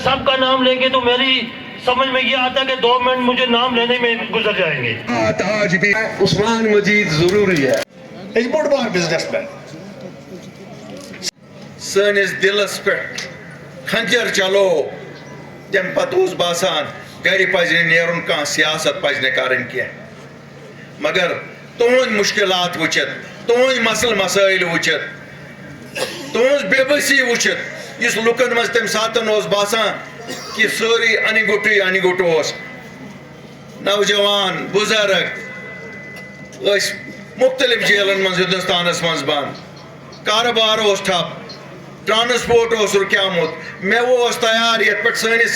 सबका नाम लेंगे तो मेरी समझ में ये आता है कि 2 मिनट मुझे नाम लेने में गुजर जाएंगे। आज भी उस्मान मजीद जरूरी है। He's board bar businessman. सनिस दिलस पे खंजर चलो तम पत बासान गर पज नेरुन कह सियासत पज कर मगर तुहद मुश्किलात वुचित तुहद मसल मसाइल वुचित तुहज बेबसी वुचित इस लुकन मज तम सातन बासान कि सारी अनिगुट नौजवान बुजुर्ग मुख्तलिफ जेलन मज हिंदुस्तान मज बंद कारोबार ठप ट्रांसपोर्ट रुक्यामुत मे तैयार ये पे सनिस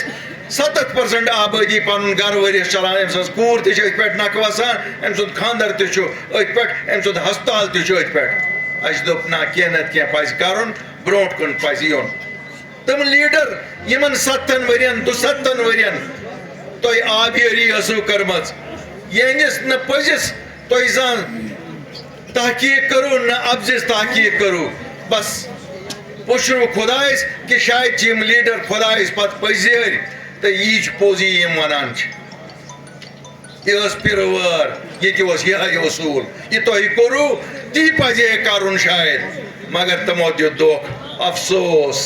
70% आबादी पन गर वरिस चलान अम सज कूर पे नक वसान अम सुद खानदर पे अम सुद हस्पताल पे अस दोप ना कह नत कह पज कर ब्रोट कुन पज योन तम लीडर यमन 70 वरियन 70 वरियन तुम आबियरी कर्म यहनिस न पजिस तुम जान तहकीक करू न अफजिस तहकीक करू बस पुशरू खुदाइस कि शायद यम लीडर खुदाइस पत पजर तो यीच पोजी यम वनान यह पिरवर ये उसूल यह तुम करू ती पजे कर शायद मगर तमो दित दुख अफसोस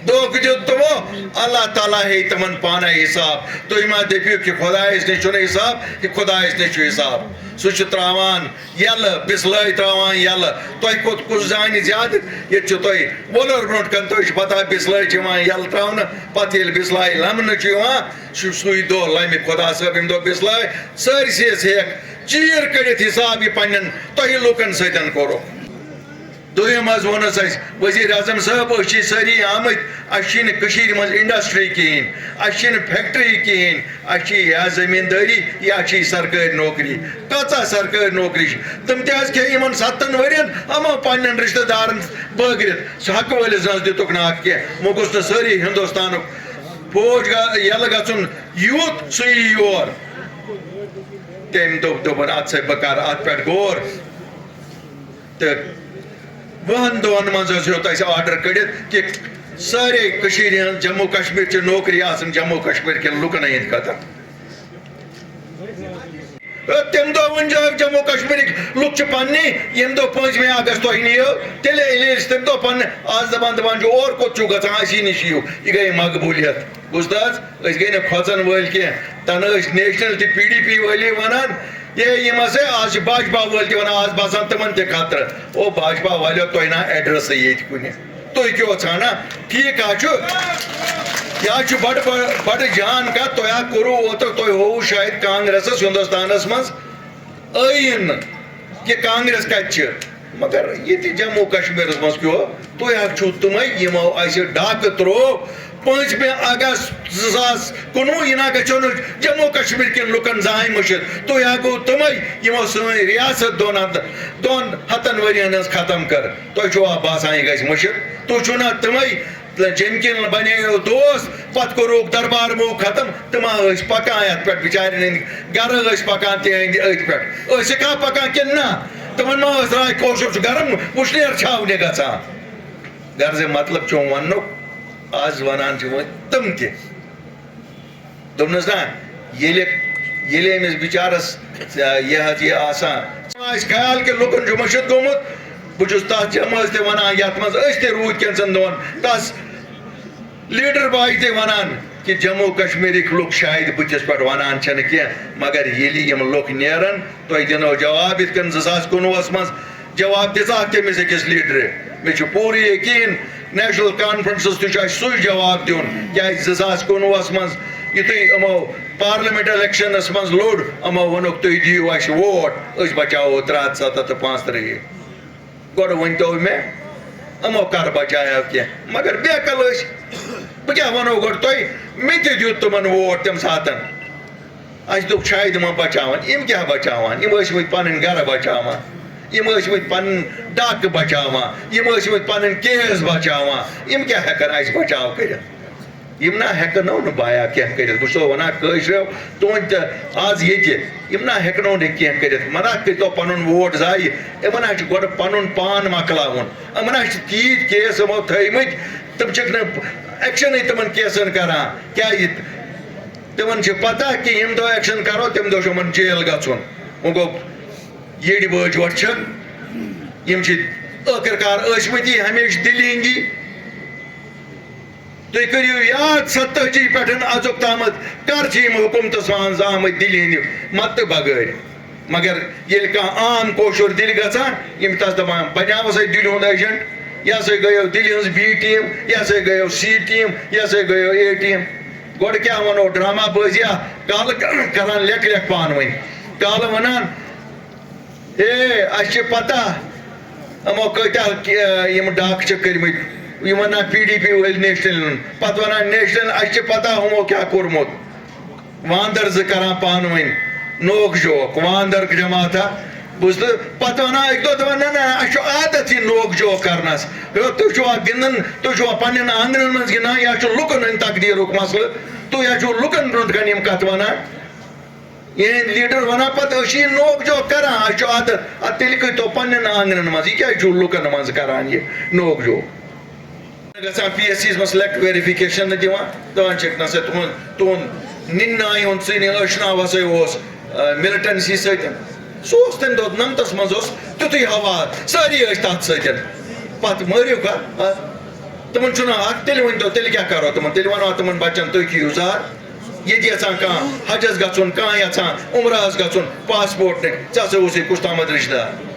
दुख दित तमो अल्लाह ताला है तमन पाना हिसाब तुम मा दपो कि खुदाइस नी हिसाब कि खुदाइस नी हिसाब सह त्रावान यल बिस्लाई त्रावान यल तुम कोत कुछ जान ज्यादा ये तुम वोलर ब्रोट कन तुम पता बिस्लाई यल त्रावन पत ये बिस्लाई लमन सुई दो लमि खुदा सब अम दो बिस्लाई सरसे हेक चीर कड़ित हिसाब यह पन्न तुम लुकन सतन कोरो दोम वोनस वजीर आजम साहब सारी आमत अशर मज इंडस्ट्री कहें फैक्ट्री कहें या जमींदारी या सरकारी नौकरी कचा सरकारी नौकरी तम खे 7 वरियन अमो पन्न रिश्तेदार बगरित हक वलिस दितुक नाक कह वो गुस सारी हिंदुस्तान फौज यल गन यूत सु योर तम दोपन अत सा बह कर अत पे गौर तो 20 दोहन मज आर्डर कड़ित कि सारे जम्मू कश्मीर नौकरी जम्मू कश्मीर के लुकन हंद खतर तम दो वन जम्मू कश्मीर लुक पन्ने यम दो 5 अगस्त तुम नीो तेल तम दो पन आज दपान और कोत गी नश यह गई मकबूलियत बुजदाज गई ना खोचन वल कह तन नेशनल PDP वाली वनान ये आज भाजपा वाल वन आज बसान तमन खतर ओ भाजपा वालो तुम ना एड्रेस ये कुन तुम क्यों ाना ठीक यह बड़ जान का तुम करू ओतर तुम हो शायद कांग्रेस हिंदुस्तान मज आइन कि कांग्रेस कत मगर ये जम्मू कश्मीर मज क्यों तुम तुम यमो डाक त्रो 5 अगस्त 2019 यह गो जम्मू कश्मीर के लुकन जान मुशित तो यह गो तुम यमो सन रियासत 2 हतन वरियन खत्म कर तुम बासान यह मुशित तुम तुम जमकिन बने दोस्त पत कोरुक दरबार मुह खत्म तम पकान ये पे बिचार गर पकान तथ पे कह पकान कि ना तमन मा राय कौशर गरम वुशनेर छावने गसान गर्ज मतलब चो वन आज वनान तम तमस ना ये बिचारस यह ख्याल कि लुकन मुशित गोमुत बहु तथ जमज तना ये मज रूद कैंसन दोन तस लीडर बाय वनान कि जम्मू कश्मीर लुक शायद बुथिस पे वनान कह मगर ये लुक नेरन तुम दिनो जवाब इत 2019 मज जवाब दिता तमिस अकिस लीडर मे पूरी यकीन नेशनल कॉन्फ्रेंस सु जवाब दिन क्या 2019 मज युतु अमो पार्लियामेंट इलेक्शन मज लोड़ अमो वोनुक तुम दियो अस वोट बचाओ 375 गोड़ वन तो मे अमो कर बचाया कह मगर बेकल बह क्या वनो गोड़ तुम मे दित तुम वोट तम सातन अस दुप शायद बचान यम क्या बचान यम पन गर बचान यम पन डाक बचान यम पन केस बचान यम क्या हेकन अस बचाव कर यम ना हेकनो न बाया कह कर बो वना कशरो तुद आज ये ना हेकनो न कह कर मना करो पन वोट जाय यमन गोड़ पन पान मकलावन यमन तीत केस यमो थमत तम ایکشن تمن کیسن کران کیا تمن پتہ کہ یم دہ ایکشن کرو تم دہ یمن جیل گھن وہ گو یڑ بج وٹ یم آخر کار ٲسمٕتی ہمیشہ دلی ہندی تُہۍ کٔرِو یاد 87 پٮ۪ٹھ أزیُک تامَتھ کر چھِ یِم حکوٗمتَس منٛز آمٕتۍ دِلہِ ہِنٛدِ مدتہٕ بغٲر مگر ییٚلہِ کانٛہہ عام کٲشُر دِلہِ گژھان یِم تَس دَپان بَنیٛاو سا دِلہِ ہُنٛد ایجنٹ یہِ ہسا گٔیو دِلہِ ہٕنٛز بی ٹیٖم یہِ ہسا گٔیو سی ٹیٖم یہِ ہسا گٔیو اے ٹیٖم گۄڈٕ کیٛاہ وَنو ڈرٛاما بٲزیہ کالہٕ کران لیکھ لیکھ پانہٕ ؤنۍ کالہٕ وَنان ہے اَسہِ چھِ پتہ یِمو کۭتیاہ یِم ڈاکہٕ چھِ کٔرمٕتۍ یہ ونان پی ڈی پی وٲلۍ نیشنل پتہٕ ونان نیشنل اَسہِ چھِ پتہ ہُمو کیٛاہ کوٚرمُت واندر زٕ کران پانہٕ ؤنۍ نوک جوک واندر جماعتہ بوٗزتھٕ پتہٕ ونان اَکہِ دۄہ دپان نہ نہ اَسہِ چھُ عادت یہِ نوک جوک کرنس تُہۍ چھُوا گِنٛدان تُہۍ چھُوا پننٮ۪ن آنگنن منٛز گِنٛدان یا چھُ لُکن ہٕنٛدۍ تقدیٖرُک مسلہٕ تُہۍ یا چھُو لُکن برونٛٹھ کَنہِ یِم کتھٕ ونان یِہٕنٛدۍ لیٖڈر ونان پتہٕ أسۍ چھِ یہِ نوک جوک کران اَسہِ چھُ عادت اَدٕ تیٚلہِ کٔرۍتو پننٮ۪ن آنگنن منٛز یہِ کیٛازِ چھُو لُکن منٛز کران یہِ نوک جوک گژھان پی ایس سی یس منٛز سِلیکٹ ویرِفِکیشن نہٕ دِوان دپان چھِکھ نسا تُہُنٛد نِنٛنایہِ ہُنٛد ژٕنہِ ٲشناو ہسا اوس مِلٹنسی سۭتۍ سُہ اوس تمہِ دۄہ 99 منٛز اوس تیُتھُے حواد سٲری ٲسۍ تتھ سۭتۍ پتہٕ مٲرِو کانٛہہ تِمن چھُنہٕ حق تیٚلہِ ؤنۍتو تیٚلہِ کیٛاہ کرو تِمن تیٚلہِ ونو تِمن بچن تُہۍ کھیٚیِو زہر ییٚتہِ یژھان کانٛہہ حجس گژھُن کانٛہہ یژھان عمرہس گژھُن پاسپورٹ نِکھ ژےٚ ہسا اوسُے کُس تامتھ رِشتہٕ دار